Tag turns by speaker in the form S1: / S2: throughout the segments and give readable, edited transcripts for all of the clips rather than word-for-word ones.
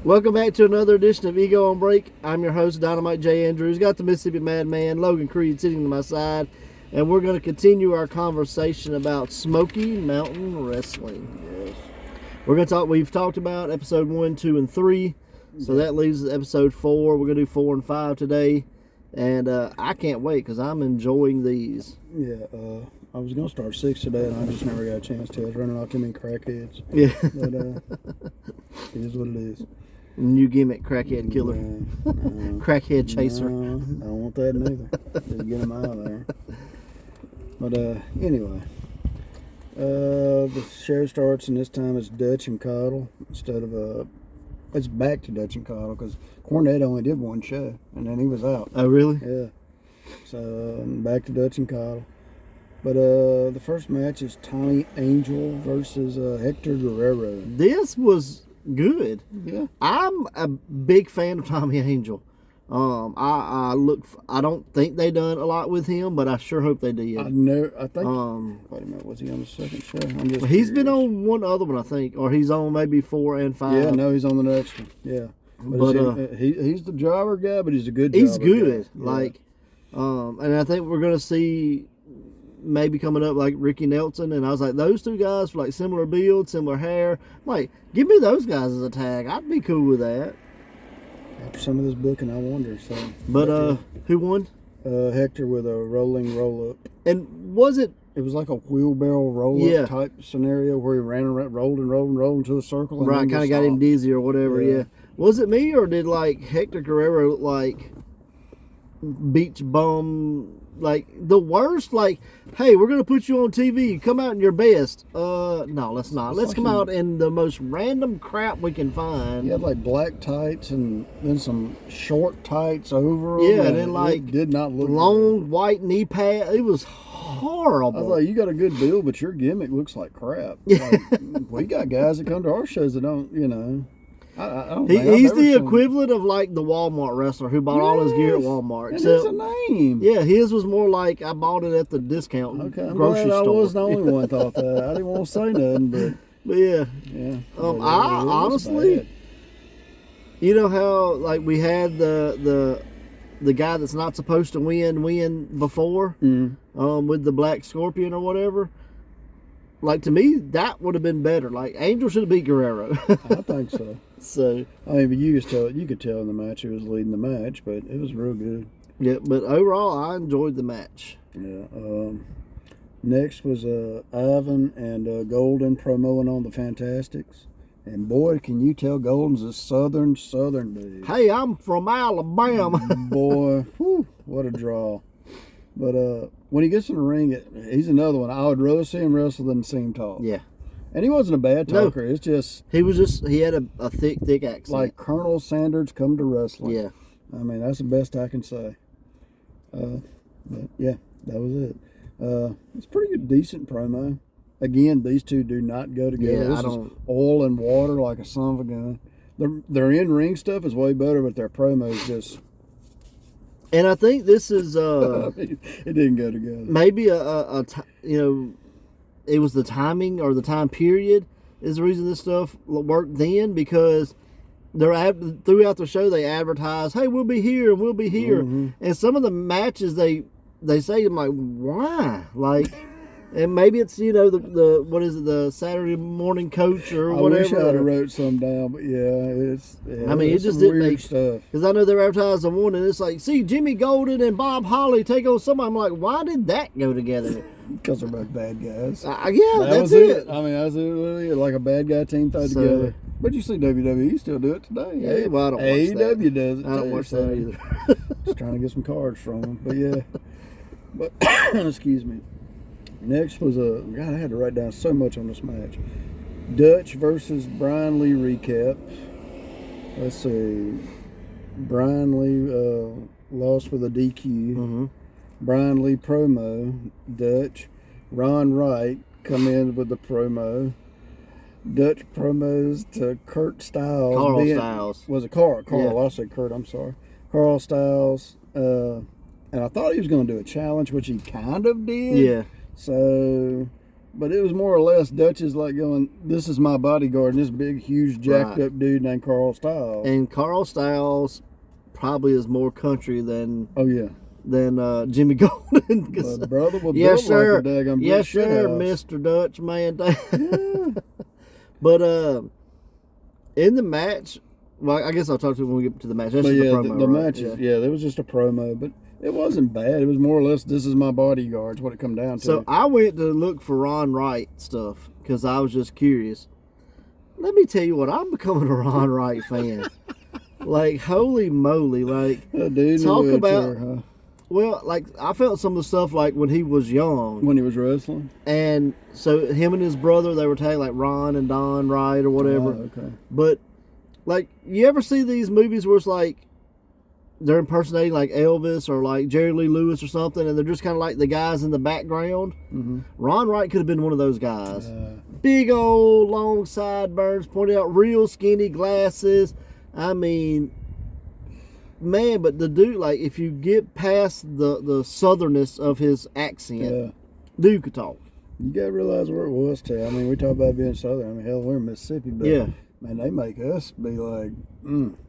S1: Welcome back to another edition of Ego on Break. I'm your host, Dynamite J. Andrews. Got the Mississippi Madman, Logan Creed, sitting to my side. And we're going to continue our conversation about Smokey Mountain Wrestling.
S2: Yes.
S1: We're going to talk, we've talked about episode 1, 2, and 3. So that leaves episode 4. We're going to do 4 and 5 today. And I can't wait because I'm enjoying these.
S2: Yeah, I was going to start 6 today, and I just never got a chance to. I was running off too many crackheads.
S1: Yeah.
S2: But it is what it is.
S1: New gimmick, crackhead killer. Crackhead chaser.
S2: No, I don't want that neither. Just get them out of there. But anyway, the show starts, and this time it's Dutch and Cottle instead of it's back to Dutch and Cottle because Pornett only did one show, and then he was out.
S1: Oh, really?
S2: Yeah. So back to Dutch and Cottle. But the first match is Tommy Angel versus Hector Guerrero.
S1: This was good.
S2: Yeah.
S1: I'm a big fan of Tommy Angel. I don't think they done a lot with him, but I sure hope they did.
S2: I think. Wait a minute. Was he on the second show?
S1: He's been on one other one, I think, or he's on maybe 4 and 5.
S2: Yeah, no, he's on the next one. Yeah. But he's the driver guy, but he's a good.
S1: He's good.
S2: Guy. Yeah.
S1: And I think we're gonna see maybe coming up like Ricky Nelson, and I was like, those two guys for like similar build, similar hair. Like, give me those guys as a tag. I'd be cool with that.
S2: After some of this booking, I wonder. So,
S1: but who won?
S2: Hector with a rolling roll up.
S1: And was it?
S2: It was like a wheelbarrow roll up type scenario where he ran around, rolled into a circle. And
S1: right, kind of got him dizzy or whatever. Yeah. Was it me or did like Hector Guerrero look like beach bum? Like the worst, like, hey, we're gonna put you on TV. Come out in your best. No, let's not. Let's come out in the most random crap we can find.
S2: He had like black tights and then some short tights over them.
S1: Yeah, and then like
S2: it did not look
S1: long
S2: good.
S1: White knee pad. It was horrible.
S2: I was like, you got a good build, but your gimmick looks like crap. Like, we got guys that come to our shows that don't, you know. I don't
S1: he's the equivalent of like the Walmart wrestler who bought all his gear at Walmart.
S2: And it's a name.
S1: Yeah, his was more like I bought it at the discount grocery store.
S2: I was the only one thought that. I didn't want to say nothing, but
S1: yeah.
S2: I
S1: honestly, you know how like we had the guy that's not supposed to win before, with the Black Scorpion or whatever. Like, to me, that would have been better. Like, Angel should have beat Guerrero.
S2: I think so.
S1: So,
S2: I mean, but you could tell in the match he was leading the match, but it was real good.
S1: Yeah, but overall, I enjoyed the match.
S2: Yeah. Next was Ivan and Golden promoing on the Fantastics. And boy, can you tell Golden's a southern dude.
S1: Hey, I'm from Alabama.
S2: Boy, whew, what a draw. But when he gets in the ring, he's another one. I would rather see him wrestle than see him talk.
S1: Yeah.
S2: And he wasn't a bad talker. No. It's just...
S1: He had a thick accent.
S2: Like Colonel Sanders come to wrestling.
S1: Yeah.
S2: I mean, that's the best I can say. But yeah, that was it. It's pretty good, decent promo. Again, these two do not go together.
S1: Yeah,
S2: this is oil and water like a son of a gun. Their in-ring stuff is way better, but their promo is just...
S1: And I think this is
S2: it didn't go together.
S1: Maybe it was the timing or the time period is the reason this stuff worked then, because throughout the show they advertise, hey, we'll be here and we'll be here, and some of the matches they say, I'm like, why? Like, and maybe it's the what is it, the Saturday morning coach or whatever.
S2: I wish I'd have wrote some down, but I
S1: mean, it just didn't make stuff. Because I know they're advertising one, and it's like, see Jimmy Golden and Bob Holly take on somebody. I'm like, why did that go together?
S2: Because they're both bad guys.
S1: That's it.
S2: I mean, that's literally like a bad guy team thrown together. But you see WWE still do it today.
S1: Yeah, well, I don't watch
S2: AEW does it.
S1: I don't watch that either.
S2: Just trying to get some cards from them. But yeah. But excuse me. Next was God, I had to write down so much on this match. Dutch versus Brian Lee recap. Let's see. Brian Lee lost with a DQ. Brian Lee promo. Dutch. Ron Wright come in with the promo. Dutch promos to Kurt Styles.
S1: Carl Styles.
S2: Was it Carl?
S1: Yeah.
S2: I said Kurt, I'm sorry. Carl Styles. And I thought he was going to do a challenge, which he kind of did.
S1: Yeah.
S2: So But it was more or less Dutch is like going, this is my bodyguard, and this big, huge, jacked up dude named Carl Styles.
S1: And Carl Styles probably is more country than Jimmy Golden.
S2: My brother was
S1: yes,
S2: built
S1: sir.
S2: like a daggum
S1: yes,
S2: brick
S1: sir,
S2: shithouse.
S1: Mr. Dutch, man.
S2: Yeah.
S1: But in the match, well, I guess I'll talk to you when we get to the match. That's
S2: But
S1: just
S2: yeah,
S1: the promo,
S2: the
S1: right?
S2: match is, there was just a promo, but it wasn't bad. It was more or less, this is my bodyguard, is what it come down to.
S1: So I went to look for Ron Wright stuff because I was just curious. Let me tell you what, I'm becoming a Ron Wright fan. Like, holy moly. Like, talk about, well, like, I felt some of the stuff like when he was young.
S2: When he was wrestling?
S1: And so him and his brother, they were tagged like Ron and Don Wright or whatever.
S2: Oh, okay.
S1: But, like, you ever see these movies where it's like, they're impersonating like Elvis or like Jerry Lee Lewis or something, and they're just kind of like the guys in the background?
S2: Mm-hmm.
S1: Ron Wright could have been one of those guys. Big old long sideburns, pointed out, real skinny glasses. I mean, man, but the dude, like, if you get past the southernness of his accent, dude could talk.
S2: You got to realize where it was, too. I mean, we talk about being southern. I mean, hell, we're in Mississippi, but man, they make us be like,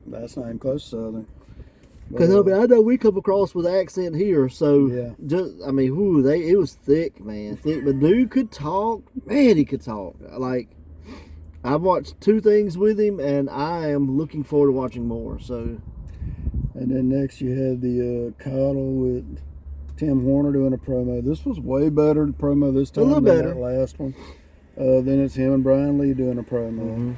S2: that's not even close to southern.
S1: Because I know we come across with accent here, so just I mean, it was thick, man, thick. But dude could talk, man, he could talk. Like, I've watched 2 things with him, and I am looking forward to watching more. So,
S2: and then next you had the Coddle with Tim Horner doing a promo. This was way better promo this time than that last one. Then it's him and Brian Lee doing a promo. Mm-hmm.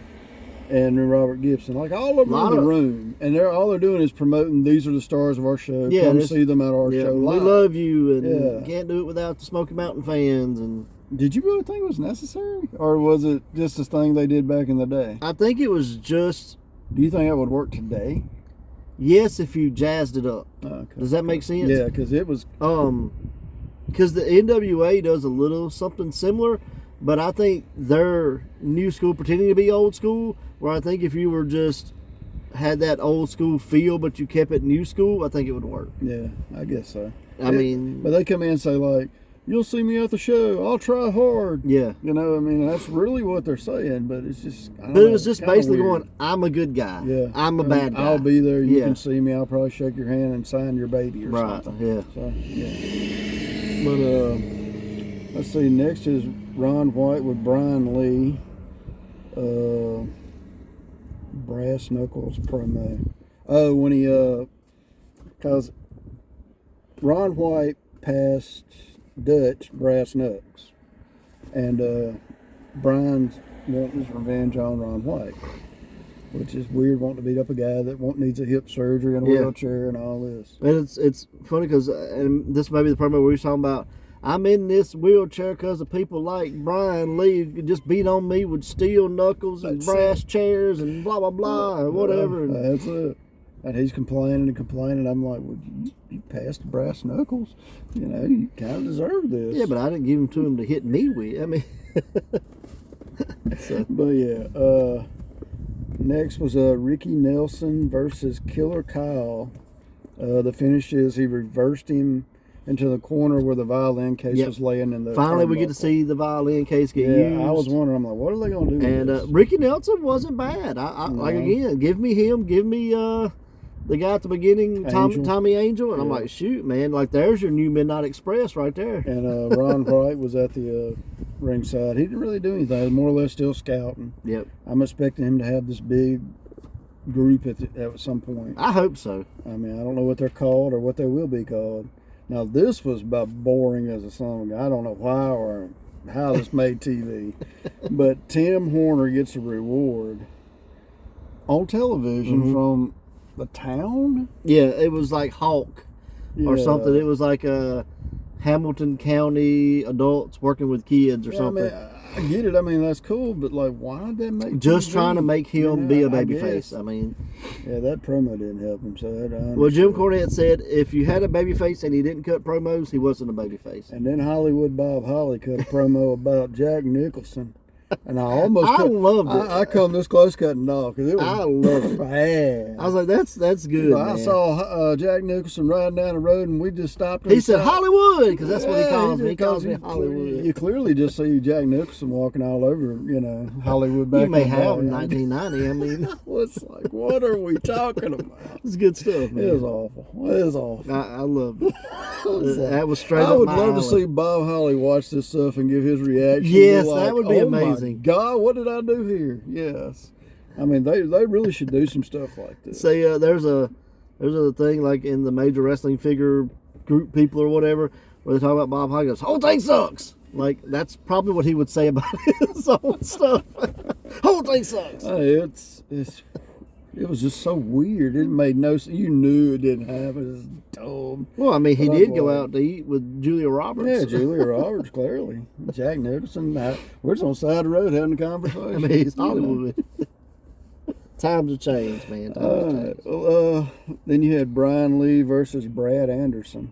S2: And Robert Gibson, like all of them in the room, and all they're doing is promoting. These are the stars of our show. Yeah, come see them at our show. Live.
S1: We love you, and you can't do it without the Smoky Mountain fans. And
S2: did you really think it was necessary, or was it just a thing they did back in the day?
S1: I think it was just.
S2: Do you think that would work today?
S1: Yes, if you jazzed it up.
S2: Okay.
S1: Does that make sense?
S2: Yeah, because it was.
S1: Because the NWA does a little something similar. But I think they're new school pretending to be old school, where I think if you were just had that old school feel, but you kept it new school, I think it would work.
S2: Yeah, I guess so.
S1: I mean...
S2: But they come in and say, like, you'll see me at the show. I'll try hard.
S1: Yeah.
S2: You know, I mean, that's really what they're saying, but it's just...
S1: But it was just basically going, I'm a good guy.
S2: Yeah.
S1: I'm a bad guy.
S2: I'll be there. You can see me. I'll probably shake your hand and sign your baby or something.
S1: Yeah.
S2: So, yeah. But, let's see, next is Ron White with Brian Lee. Brass Knuckles promo. Oh, when he, because Ron White passed Dutch Brass Knucks. And Brian's wanting his revenge on Ron White. Which is weird, wanting to beat up a guy that needs a hip surgery and a wheelchair and all this.
S1: And it's funny because, and this may be the promo we were talking about, I'm in this wheelchair because of people like Brian Lee who could just beat on me with steel knuckles and brass chairs and blah, blah, blah, or whatever.
S2: That's it. And he's complaining and complaining. I'm like, well, you passed the brass knuckles. You know, you kind of deserve this.
S1: Yeah, but I didn't give them to him to hit me with. I mean.
S2: But yeah, next was Ricky Nelson versus Killer Kyle. The finish is he reversed him into the corner where the violin case was laying in the
S1: Finally, we get to see the violin case get used.
S2: I was wondering, I'm like, what are they going to do with this?
S1: Ricky Nelson wasn't bad. Like, again, give me him, give me the guy at the beginning, Tommy Angel, and I'm like, shoot, man, like, there's your new Midnight Express right there.
S2: And Ron Wright was at the ringside. He didn't really do anything. He was more or less still scouting.
S1: Yep.
S2: I'm expecting him to have this big group at some point.
S1: I hope so.
S2: I mean, I don't know what they're called or what they will be called. Now, this was about boring as a song. I don't know why or how this made TV. But Tim Horner gets a reward on television from the town?
S1: Yeah, it was like Hawk or something. It was like Hamilton County adults working with kids or something.
S2: I get it. I mean, that's cool, but like, why did that make
S1: just
S2: TV?
S1: Trying to make him be a babyface. I mean,
S2: yeah, that promo didn't help him. So
S1: well, Jim Cornette said if you had a babyface and he didn't cut promos, he wasn't a babyface.
S2: And then Hollywood Bob Holly cut a promo about Jack Nicholson And I
S1: loved it.
S2: I come this close cutting off because it was
S1: I loved it.
S2: bad.
S1: I was like, that's good.
S2: I saw Jack Nicholson riding down the road, and we just stopped.
S1: He said Hollywood because that's what he calls me. He calls me
S2: Hollywood. You clearly just see Jack Nicholson walking all over, Hollywood back.
S1: You may have in 1990. I mean,
S2: it's like, what are we talking about?
S1: It's good stuff, man.
S2: It was awful. It was awful.
S1: I loved it. That was straight up.
S2: I would love to see Bob Holly watch this stuff and give his reaction.
S1: Yes, that would be amazing.
S2: My God, what did I do here? Yes. I mean, they really should do some stuff like this.
S1: Say, there's a thing like in the major wrestling figure group people or whatever where they talk about Bob Holly goes, whole thing sucks. Like, that's probably what he would say about his own stuff. Whole thing sucks.
S2: It was just so weird. It made no sense. You knew it didn't happen. It was dumb.
S1: Well, I mean, he did go out to eat with Julia Roberts.
S2: Yeah, Julia Roberts, clearly. Jack Nicholson. We're just on the side of the road having a conversation.
S1: I mean, he's Hollywood. Times have changed, man.
S2: Then you had Brian Lee versus Brad Anderson.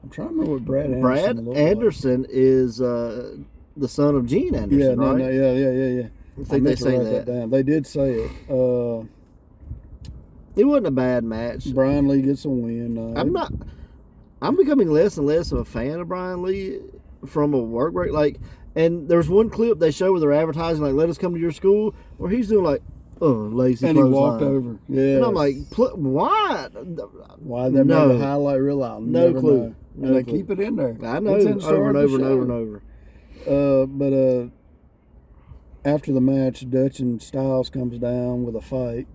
S2: I'm trying to remember what Brad Anderson
S1: Brad Anderson is the son of Gene Anderson, right?
S2: Yeah.
S1: I think they say that.
S2: Down. They did say it.
S1: It wasn't a bad match.
S2: Brian Lee gets a win.
S1: I'm becoming less and less of a fan of Brian Lee from a work break. Like, and there's one clip they show where they're advertising, like, let us come to your school, where he's doing like, lazy
S2: and he walked over. Yeah.
S1: And I'm like, why?
S2: Why they made the highlight real out?
S1: No clue.
S2: And they keep it in there.
S1: I know. Over and over.
S2: But after the match, Dutch and Styles comes down with a fight.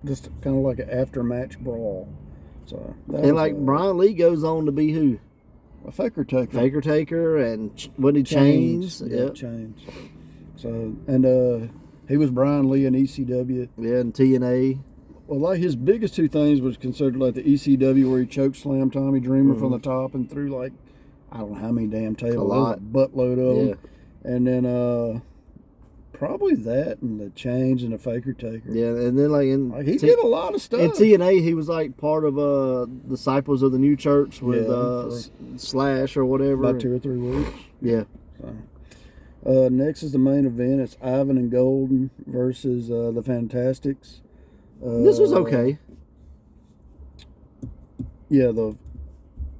S2: Just kind of like an after-match brawl. So
S1: Brian Lee goes on to be who?
S2: A Faker Taker.
S1: Faker Taker, and wasn't he Chains?
S2: Yeah, Chains. So, and he was Brian Lee in ECW.
S1: Yeah, and TNA.
S2: Well, like his biggest two things was considered like the ECW where he choke slammed Tommy Dreamer from the top and threw like, I don't know how many damn tables.
S1: A lot.
S2: A buttload of them. And then probably that and the Chains and the Faker Taker.
S1: Yeah, and then
S2: he did a lot of stuff.
S1: In TNA, he was like part of Disciples of the New Church with Slash or whatever.
S2: About 2 or 3 weeks.
S1: Yeah.
S2: So, next is the main event. It's Ivan and Golden versus the Fantastics.
S1: This was okay.
S2: Yeah, the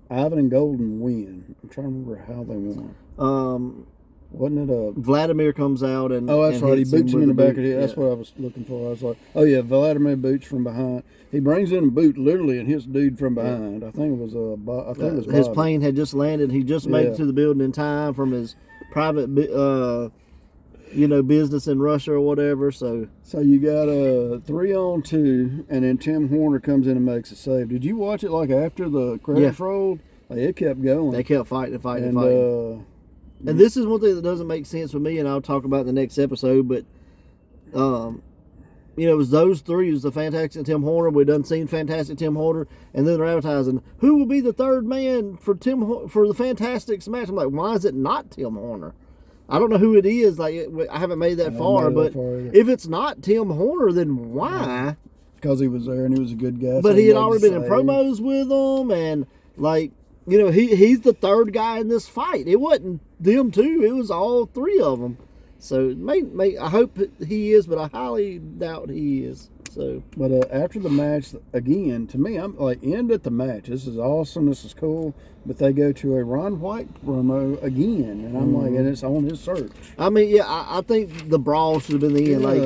S2: Ivan and Golden win. I'm trying to remember how they won. Wasn't it
S1: Vladimir comes out and
S2: that's right. He boots him in the back of the head.
S1: Yeah.
S2: That's what I was looking for. I was like, oh yeah, Vladimir boots from behind. He brings in a boot literally and hits dude from behind. I think it was Bobby.
S1: His plane had just landed. He just made it to the building in time from his private business in Russia or whatever. So
S2: you got a 3-on-2, and then Tim Horner comes in and makes a save. Did you watch it like after the credits rolled? Like, it kept going.
S1: They kept fighting. And this is one thing that doesn't make sense with me, and I'll talk about in the next episode. But it was those three. It was the Fantastic Tim Horner. We done seen Fantastic Tim Horner, and then they're advertising who will be the third man for the Fantastics match. I'm like, why is it not Tim Horner? I don't know who it is. Like, I haven't made that far, but if it's not Tim Horner, then why?
S2: Because he was there and he was a good guy.
S1: But he had already been in promos with them, and like, he's the third guy in this fight. It wasn't them two; it was all three of them. So I hope he is, but I highly doubt he is. So,
S2: but after the match, again, to me, I'm like, end at the match. This is awesome. This is cool. But they go to a Ron White promo again, and I'm like, and it's on his search.
S1: I mean, I think the brawl should have been the end. Like,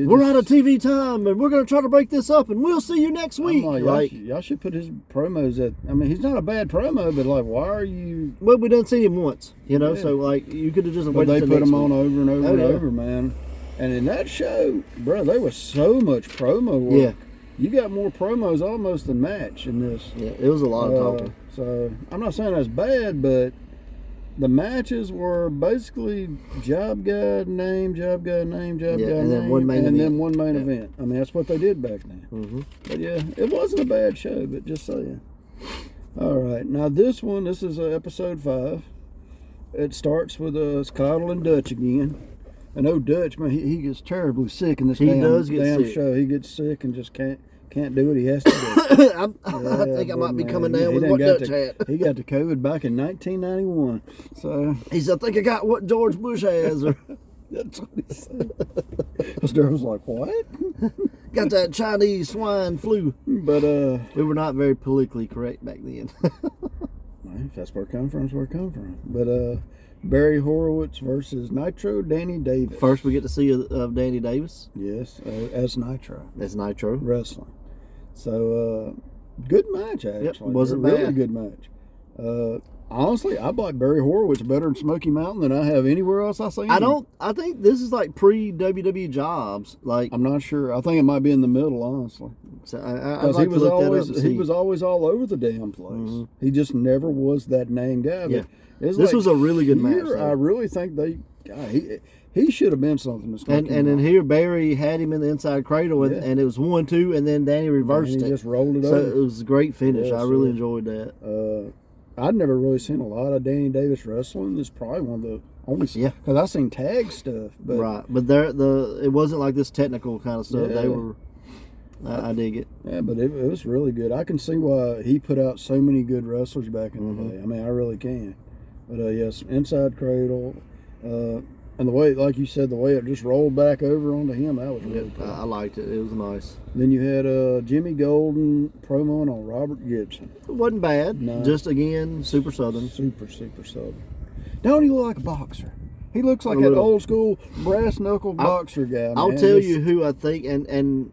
S1: we're out of TV time, and we're going to try to break this up, and we'll see you next week.
S2: Y'all should put his promos at. I mean, he's not a bad promo, but like, why are you?
S1: Well, we done seen him once, So like, you could have just.
S2: But they put him on over and over and over, man. And in that show, bro, there was so much promo work.
S1: Yeah.
S2: You got more promos almost than match in this.
S1: Yeah, it was a lot of talking.
S2: So, I'm not saying that's bad, but the matches were basically job guy name, job guy name, job guy
S1: and
S2: name,
S1: then one main
S2: event. I mean, that's what they did back then.
S1: Mm-hmm.
S2: But yeah, it wasn't a bad show, but just saying. All right, now this is episode 5. It starts with Coddle and Dutch again. And Dutch, man, he gets terribly sick in this damn
S1: sick.
S2: show. He gets sick and just can't do what he has to do.
S1: I think I might be coming down with what Dutch had.
S2: He got the COVID back in 1991. So
S1: he said, I think I got what George Bush has.
S2: That's what he said. Darryl was like, what?
S1: Got that Chinese swine flu.
S2: But
S1: we were not very politically correct back then.
S2: if that's where it come from, it's where it come from. But Barry Horowitz versus Nitro Danny Davis.
S1: First we get to see of Danny Davis.
S2: Yes, as Nitro.
S1: As Nitro.
S2: Wrestling. So, good match, actually.
S1: Yep, wasn't
S2: really
S1: bad.
S2: Good match. Honestly, I like Barry Horowitz better in Smoky Mountain than I have anywhere else I've seen him.
S1: I think this is like pre-WWE jobs. Like,
S2: I'm not sure. I think it might be in the middle, honestly.
S1: So
S2: Because he was always all over the damn place. Mm-hmm. He just never was that name guy.
S1: Yeah. This was a really good match.
S2: I really think he should have been something.
S1: And in here, Barry had him in the inside cradle, and it was 1-2, and then Danny reversed it.
S2: He just rolled it over.
S1: So it was a great finish.
S2: Yes,
S1: I really enjoyed that.
S2: I'd never really seen a lot of Danny Davis wrestling. It's probably one of the only because I've seen tag stuff, but
S1: right. But it wasn't like this technical kind of stuff. They were. I dig it.
S2: Yeah, but it was really good. I can see why he put out so many good wrestlers back in the day. I mean, I really can. But yes, inside cradle, and the way, like you said, the way it just rolled back over onto him, that was really cool.
S1: I liked it. It was nice.
S2: Then you had Jimmy Golden promoing on Robert Gibson.
S1: It wasn't bad. No. Just again, super southern.
S2: Super southern. Don't he look like a boxer? He looks like that old school brass knuckle boxer guy.
S1: I'll tell you who I think, and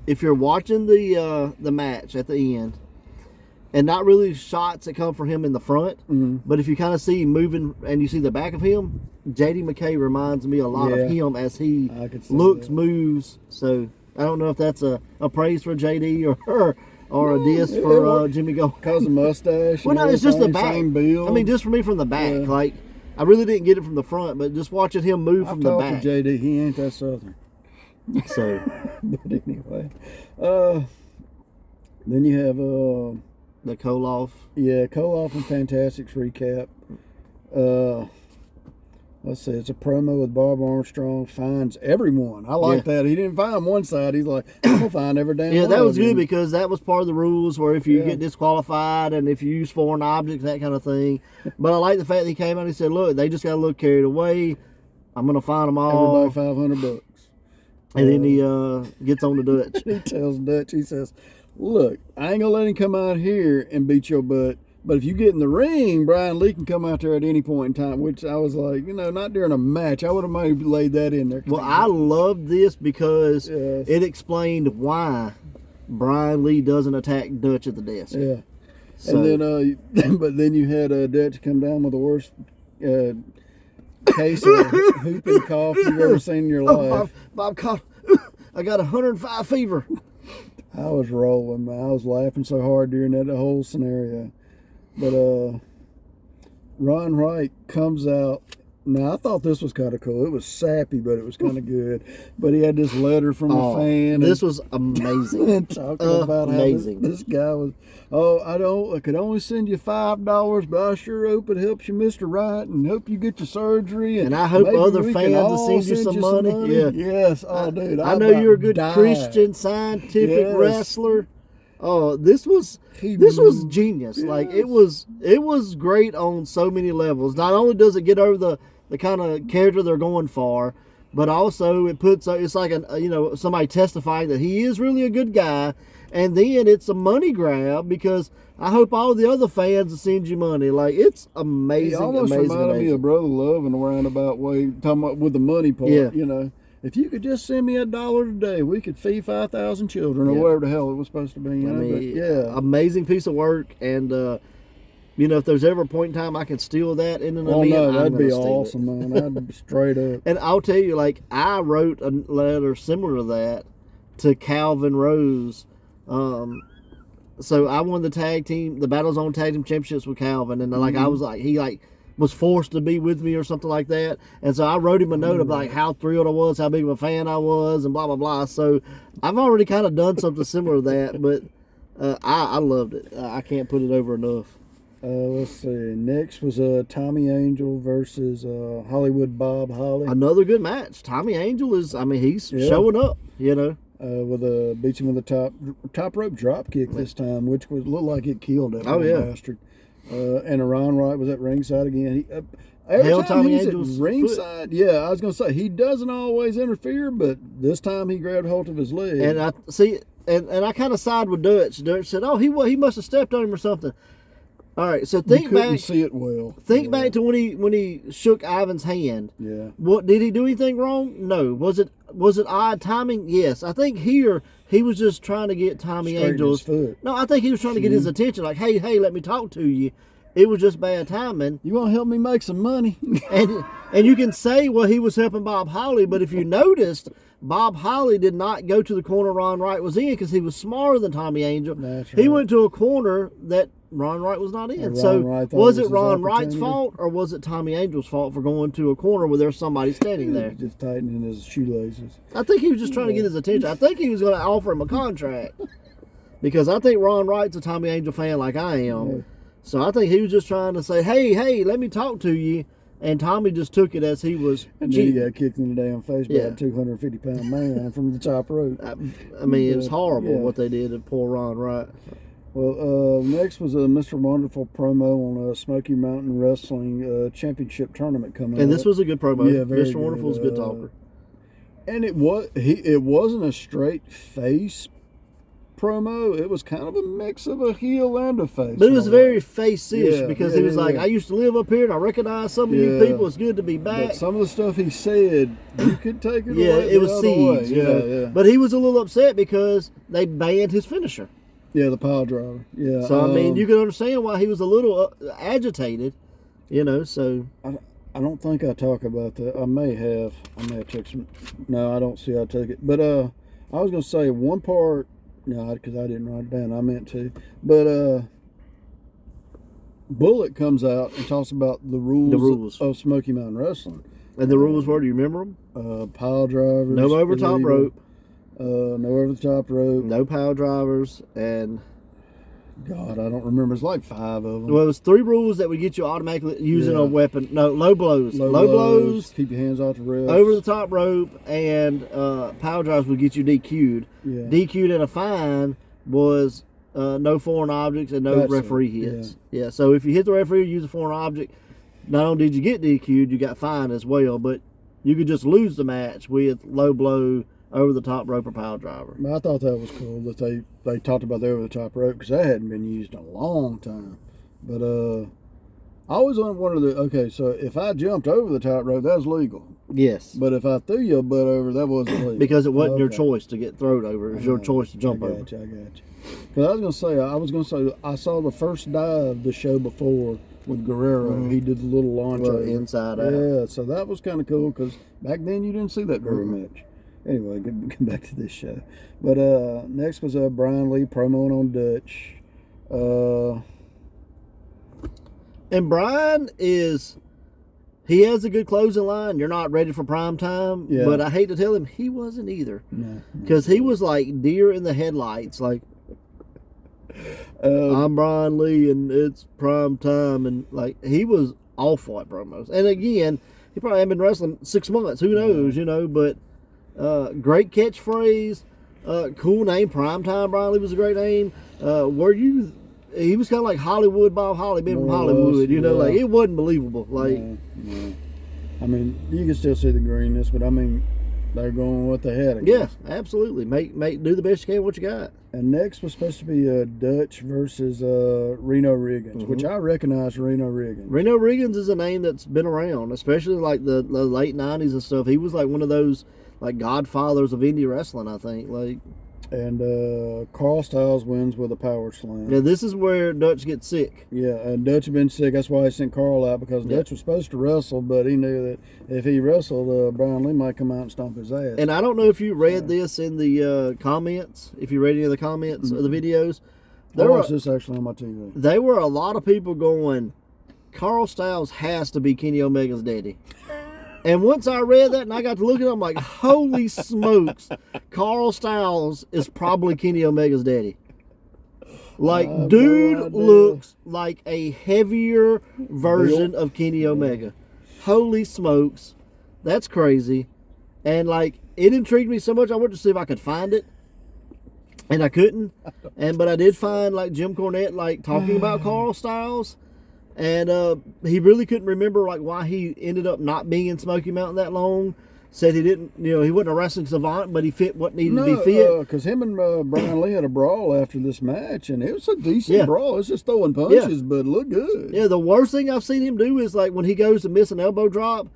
S1: if you're watching the match at the end, and not really shots that come from him in the front, but if you kind of see him moving and you see the back of him, J.D. McKay reminds me a lot of him as he looks, moves. So I don't know if that's a praise for J.D. or a diss for Jimmy Golden.
S2: Because of mustache.
S1: Well, no, it's just the back.
S2: Same build.
S1: I mean, just for me from the back. Yeah. Like, I really didn't get it from the front, but just watching him move from the back.
S2: To J.D., he ain't that southern.
S1: So,
S2: but anyway, then you have
S1: the Koloff.
S2: Yeah, Koloff and Fantastics recap. Let's see, it's a promo with Bob Armstrong finds everyone. I like that. He didn't find one side. He's like, I'm gonna find every damn one.
S1: Yeah, that was good because that was part of the rules where if you get disqualified and if you use foreign objects, that kind of thing. But I like the fact that he came out and he said, look, they just got a little carried away. I'm gonna find them all.
S2: Everybody $500.
S1: And then he gets on the Dutch.
S2: He tells Dutch, he says, look, I ain't gonna let him come out here and beat your butt. But if you get in the ring, Brian Lee can come out there at any point in time, which I was like, not during a match. I would have maybe laid that in there.
S1: Well, I loved this because it explained why Brian Lee doesn't attack Dutch at the desk.
S2: Yeah. So, and then, but then you had Dutch come down with the worst case of whooping cough you've ever seen in your life.
S1: Bob cough. I got 105 fever.
S2: I was rolling, man. I was laughing so hard during that whole scenario. But Ron Wright comes out. Now, I thought this was kind of cool. It was sappy, but it was kind of good. But he had this letter from a fan.
S1: This was amazing.
S2: And talking about how this guy was, I could only send you $5, but I sure hope it helps you, Mr. Wright, and hope you get your surgery.
S1: And I hope other fans will send you some money. Yeah.
S2: Yes. Oh, dude.
S1: I know you're a good Christian Scientific wrestler. Oh, this was genius. Yes. Like it was great on so many levels. Not only does it get over the kind of character they're going for, but also it's like somebody testifying that he is really a good guy, and then it's a money grab because I hope all the other fans will send you money. Like it's amazing. He
S2: almost reminded me of Brother Love in a roundabout way, talking about with the money part. Yeah. If you could just send me $1 today, we could feed 5,000 children or whatever the hell it was supposed to be.
S1: Amazing piece of work. And, if there's ever a point in time I can steal that in an event,
S2: no, that'd be awesome, man. I'd straight up.
S1: And I'll tell you, I wrote a letter similar to that to Calvin Rose. So I won the Battle Zone Tag Team Championships with Calvin. And, I was like, he, was forced to be with me or something like that. And so I wrote him a note about how thrilled I was, how big of a fan I was, and blah, blah, blah. So I've already kind of done something similar to that, but I loved it. I can't put it over enough.
S2: Let's see. Next was Tommy Angel versus Hollywood Bob Holly.
S1: Another good match. Tommy Angel is, he's showing up,
S2: beats him with a top rope drop kick this time, which looked like it killed that bastard. And Ron Wright was at ringside again. Every
S1: Held
S2: time
S1: Tommy
S2: he's
S1: Angel's
S2: at ringside, yeah, I was going to say, he doesn't always interfere, but this time he grabbed hold of his leg.
S1: And I see, and I kind of side with Dutch. Dutch said, "Oh, he must have stepped on him or something." All right, so
S2: you couldn't see it well.
S1: Think back to when he shook Ivan's hand.
S2: Yeah.
S1: What did he do anything wrong? No. Was it odd timing? Yes. I think here he was just trying to get Tommy
S2: Straighten
S1: Angel's
S2: his foot.
S1: No, I think he was trying to get his attention. Like, hey, let me talk to you. It was just bad timing.
S2: You want to help me make some money?
S1: and you can say, well, he was helping Bob Holly, but if you noticed, Bob Holly did not go to the corner Ron Wright was in because he was smarter than Tommy Angel.
S2: That's
S1: He
S2: right.
S1: went to a corner that Ron Wright was not in.
S2: And
S1: So
S2: Ron Wright thought
S1: was
S2: it
S1: it
S2: was his
S1: Ron Wright's
S2: opportunity?
S1: fault or was it Tommy Angel's fault for going to a corner where there's somebody standing there?
S2: Just tightening his shoelaces.
S1: I think he was just trying to get his attention. I think he was going to offer him a contract because I think Ron Wright's a Tommy Angel fan like I am.
S2: Yeah.
S1: So I think he was just trying to say, hey, let me talk to you. And Tommy just took it as he was
S2: And then he got kicked in the damn face by
S1: Yeah.
S2: a 250-pound man from the top rope.
S1: I mean, it was horrible
S2: Yeah.
S1: what they did to poor Ron Wright.
S2: Well, next was a Mr. Wonderful promo on a Smoky Mountain Wrestling Championship tournament coming up.
S1: And this was a good promo.
S2: Yeah, very
S1: Mr. Wonderful was a good
S2: good.
S1: talker.
S2: And it wasn't a straight face promo. It was kind of a mix of a heel and a face.
S1: But it was
S2: in a way.
S1: very face-ish
S2: Yeah,
S1: because
S2: yeah,
S1: he was
S2: yeah,
S1: like,
S2: yeah.
S1: I used to live up here and I recognize some of you
S2: Yeah.
S1: people. It's good to be back.
S2: But some of the stuff he said, you could take it
S1: Yeah,
S2: away.
S1: it was
S2: the other way.
S1: seeds. You know?
S2: Yeah.
S1: But he was a little upset because they banned his finisher.
S2: Yeah, the pile driver. Yeah.
S1: So, I mean, you can understand why he was a little agitated, so.
S2: I don't think I talk about that. I may have took some. No, I don't see I took it. But I was gonna say one part. No, because I didn't write it down. I meant to. But Bullet comes out and talks about the rules of Smoky Mountain Wrestling.
S1: And the rules were, do you remember them?
S2: Pile drivers.
S1: No over top
S2: illegal.
S1: rope.
S2: No over the top rope.
S1: No pile drivers. And,
S2: God, I don't remember. It's like 5 of them.
S1: well, it was 3 rules that would get you automatically using
S2: Yeah.
S1: a weapon. No, low blows.
S2: Low blows. Keep your hands off the rails.
S1: Over the top rope, and power drives would get you DQ'd.
S2: Yeah.
S1: DQ'd and a fine was no foreign objects and no
S2: That's it,
S1: referee hits. Yeah. So if you hit the referee, use a foreign object, not only did you get DQ'd, you got fined as well. But you could just lose the match with low blow, over the top rope, or power driver.
S2: I thought that was cool that they talked about the over the top rope because that hadn't been used in a long time. But I always wondered okay, so if I jumped over the top rope, that was legal.
S1: Yes.
S2: But if I threw your butt over, that wasn't legal.
S1: Because it wasn't your
S2: Okay.
S1: choice to get thrown over. It was your choice to jump
S2: I
S1: over.
S2: got you. Because I was going to say, I saw the first dive the show before with Guerrero. He did the little launch
S1: Well,
S2: over.
S1: inside out.
S2: Yeah, so that was kind of cool because back then you didn't see that very much. Anyway, get back to this show. But next was Brian Lee promoing on Dutch.
S1: And Brian he has a good closing line. You're not ready for prime time.
S2: Yeah.
S1: But I hate to tell him, he wasn't either.
S2: No.
S1: Because he was like deer in the headlights. Like, I'm Brian Lee and it's prime time. And like, he was awful at promos. And again, he probably hadn't been wrestling 6 months. Who knows, But great catchphrase. Cool name. Primetime Brian Lee was a great name. He was kind of like Hollywood Bob Holly, being from
S2: More or
S1: Hollywood,
S2: less, yeah.
S1: like it wasn't believable. Like,
S2: No. I mean, you can still see the greenness, but I mean, they're going with what they had. I
S1: yeah,
S2: guess.
S1: absolutely. Do the best you can with what you got.
S2: And next was supposed to be Dutch versus Reno Riggins, which I recognize Reno Riggins.
S1: Reno Riggins is a name that's been around, especially like the late 90s and stuff. He was like one of those like godfathers of indie wrestling, I think. Like,
S2: And Carl Styles wins with a power slam.
S1: yeah, this is where Dutch gets sick.
S2: Yeah, and Dutch had been sick. That's why he sent Carl out because Dutch was supposed to wrestle, but he knew that if he wrestled, Brian Lee might come out and stomp his ass.
S1: And I don't know if you read this in the comments, if you read any of the comments of the videos.
S2: I watched this actually on my TV.
S1: There were a lot of people going, Carl Styles has to be Kenny Omega's daddy. And once I read that and I got to look at it, I'm like, holy smokes, Carl Styles is probably Kenny Omega's daddy. Like, dude
S2: no idea.
S1: looks like a heavier version of Kenny Omega. Holy smokes. That's crazy. And, like, it intrigued me so much, I went to see if I could find it. And I couldn't. But I did find, like, Jim Cornette, like, talking about Carl Styles. And he really couldn't remember like why he ended up not being in Smoky Mountain that long. Said he didn't, he wasn't a wrestling savant, but he fit what needed to be fit.
S2: Because him and Brian Lee had a brawl after this match, and it was a decent brawl. It's just throwing punches, but it looked good.
S1: Yeah, the worst thing I've seen him do is like when he goes to miss an elbow drop,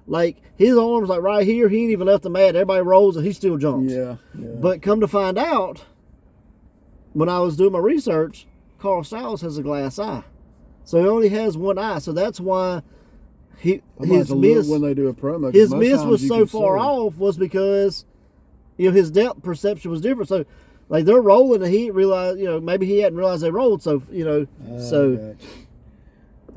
S1: like his arms like right here, he ain't even left the mat. Everybody rolls and he still jumps.
S2: Yeah.
S1: But come to find out, when I was doing my research, Carl Styles has a glass eye. So he only has one eye. So that's why his miss
S2: when they do a promo.
S1: His miss was so far off was because his depth perception was different. So like they're rolling and he didn't realize, maybe he hadn't realized they rolled. So
S2: Gotcha.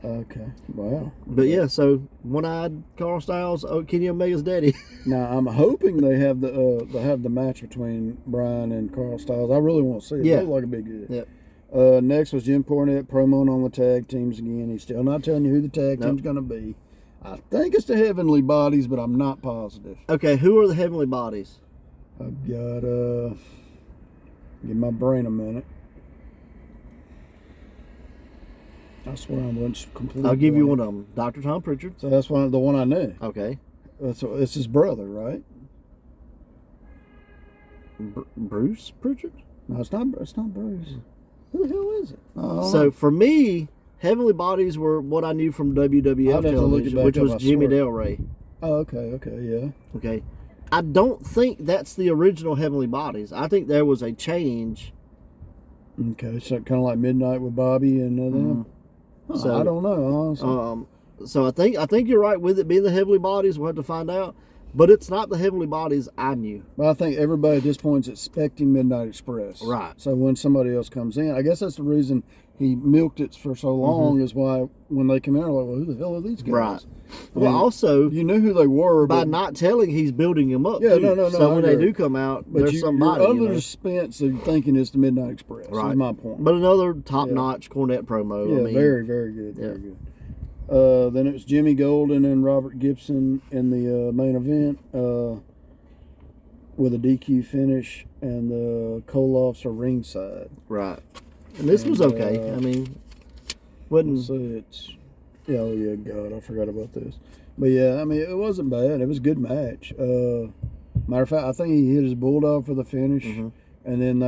S2: Okay. Wow.
S1: But yeah, so one-eyed Carl Styles, Kenny Omega's daddy.
S2: Now I'm hoping they have the match between Brian and Carl Styles. I really want to see it.
S1: Yeah.
S2: It looked like a big good.
S1: Yep.
S2: Next was Jim Pornett promoing on the tag teams again. He's still not telling you who the tag team's going to be. I think it's the Heavenly Bodies, but I'm not positive.
S1: Okay, who are the Heavenly Bodies?
S2: I've got give my brain a minute. I swear I went completely.
S1: I'll give you one of them. Dr. Tom Pritchard.
S2: So that's the one I knew.
S1: Okay.
S2: It's his brother, right?
S1: Bruce Pritchard?
S2: No, it's not Bruce. Who the hell is it?
S1: So for me, Heavenly Bodies were what I knew from WWF television, which was Jimmy Del Rey.
S2: Oh, okay, yeah.
S1: Okay. I don't think that's the original Heavenly Bodies. I think there was a change.
S2: Okay, so kind of like Midnight with Bobby and them. So I don't know, honestly.
S1: So I think you're right with it being the Heavenly Bodies. We'll have to find out. But it's not the Heavenly Bodies I knew.
S2: Well, I think everybody at this point is expecting Midnight Express.
S1: Right.
S2: So when somebody else comes in, I guess that's the reason he milked it for so long, is why when they come in, they're like, well, who the hell are these guys?
S1: Right. Well, also,
S2: you knew who they were.
S1: By not telling, he's building them up,
S2: yeah,
S1: too.
S2: No.
S1: So when they do come out, there's somebody.
S2: You're under the suspense of thinking it's the Midnight Express.
S1: Right.
S2: Is my point.
S1: But another top-notch Pornett promo.
S2: Yeah, very, very good. Very good. Then it was Jimmy Golden and Robert Gibson in the main event with a DQ finish, and the Koloffs are ringside.
S1: Right. And this was okay. I mean, wasn't...
S2: So it's... Oh, yeah, God, I forgot about this. But, yeah, I mean, it wasn't bad. It was a good match. Matter of fact, I think he hit his Bulldog for the finish, and then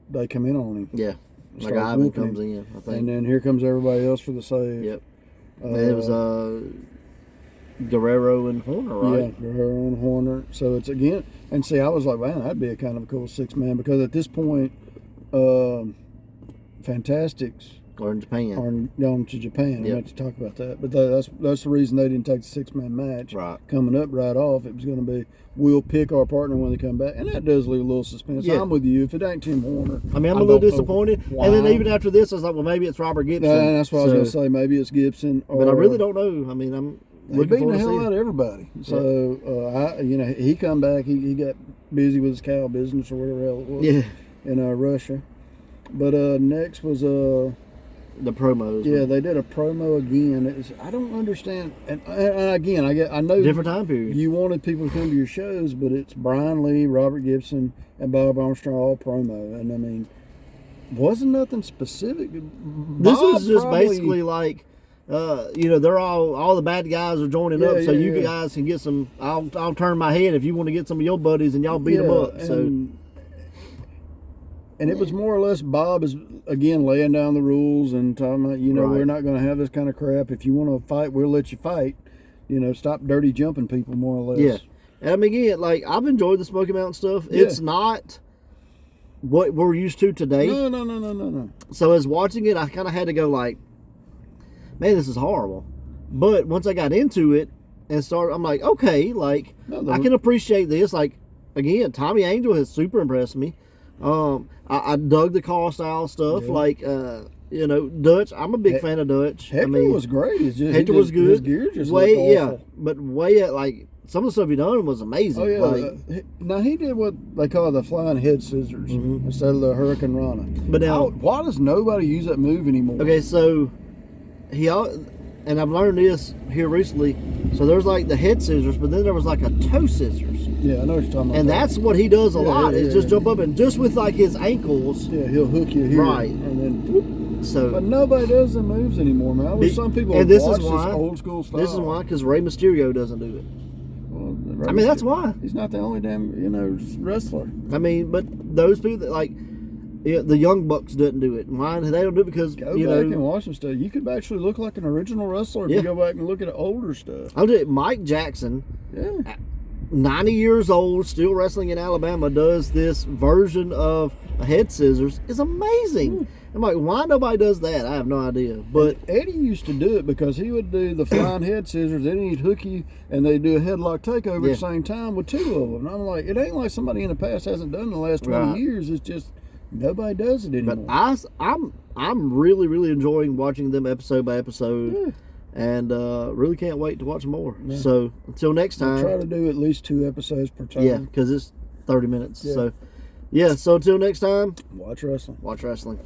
S2: they come in on him.
S1: Yeah. Like Ivan comes in, I think.
S2: And then here comes everybody else for the save.
S1: Yep. It was Guerrero and Horner, right?
S2: Yeah, Guerrero and Horner. So it's again, and see, I was like, man, that'd be a kind of a cool 6-man, because at this point, Fantastics
S1: are in Japan.
S2: Are gone to Japan. I meant to talk about that, but that's the reason they didn't take the 6-man match.
S1: Right.
S2: Coming up right off, it was going to be we'll pick our partner when they come back, and that does leave a little suspense. Yeah. I'm with you. If it ain't Tim Horner,
S1: I mean, I'm a little disappointed. And then even after this, I was like, well, maybe it's Robert Gibson.
S2: And that's what I was going to say. Maybe it's Gibson.
S1: But I really don't know. I mean,
S2: they beating the hell out of everybody. So he come back. He got busy with his cow business or whatever hell it was.
S1: Yeah.
S2: In Russia. But next was
S1: the promos.
S2: Yeah, they did a promo again. I don't understand. And again, I know
S1: different time period.
S2: You wanted people to come to your shows, but it's Brian Lee, Robert Gibson, and Bob Armstrong all promo. And I mean, wasn't nothing specific.
S1: This is just basically like, they're all the bad guys are joining up, so you guys can get some. I'll turn my head if you want to get some of your buddies, and y'all beat them up. And
S2: it was more or less Bob is, again, laying down the rules and talking about, we're not going to have this kind of crap. If you want to fight, we'll let you fight. Stop dirty jumping people, more or less.
S1: Yeah. And I mean, again, like, I've enjoyed the Smoky Mountain stuff. Yeah. It's not what we're used to today.
S2: No.
S1: So as watching it, I kind of had to go like, man, this is horrible. But once I got into it and started, I'm like, okay, like, I can appreciate this. Like, again, Tommy Angel has super impressed me. I dug the Carl style stuff, like Dutch. I'm a big fan of Dutch.
S2: Hector was great.
S1: Hector was good.
S2: His gear just looked awful.
S1: But like some of the stuff he done was amazing.
S2: Oh yeah. Now he did what they call the flying head scissors instead of the Hurricane Rana.
S1: But now,
S2: why does nobody use that move anymore?
S1: Okay, so and and I've learned this here recently. So there's like the head scissors, but then there was like a toe scissors.
S2: Yeah, I know what you're talking about.
S1: And that's what he does a lot, is just jump up and just with like his ankles.
S2: Yeah, he'll hook you here.
S1: Right.
S2: And then whoop.
S1: So,
S2: but nobody does the moves anymore, man. I wish some people
S1: and
S2: would
S1: this
S2: watch
S1: is why,
S2: this old school style.
S1: This is why, because Rey Mysterio doesn't do it.
S2: Well,
S1: I mean, that's why.
S2: He's not the only damn, wrestler.
S1: I mean, but those people that like, the Young Bucks doesn't do it. Why? They don't do it because,
S2: Go back and watch some stuff. You could actually look like an original wrestler if you go back and look at older stuff.
S1: I'll do it. Mike Jackson, 90 years old, still wrestling in Alabama, does this version of a head scissors. Is amazing. I'm like, why nobody does that? I have no idea. But
S2: Eddie used to do it because he would do the flying head scissors, then he'd hook you, and they'd do a headlock takeover at the same time with two of them. And I'm like, it ain't like somebody in the past hasn't done in the last 20 years. It's just nobody does it anymore.
S1: But I'm really, really enjoying watching them episode by episode. And really can't wait to watch more. Yeah. So until next time,
S2: we'll try to do at least 2 episodes per time.
S1: Yeah, because it's 30 minutes. So until next time,
S2: watch wrestling.
S1: Watch wrestling.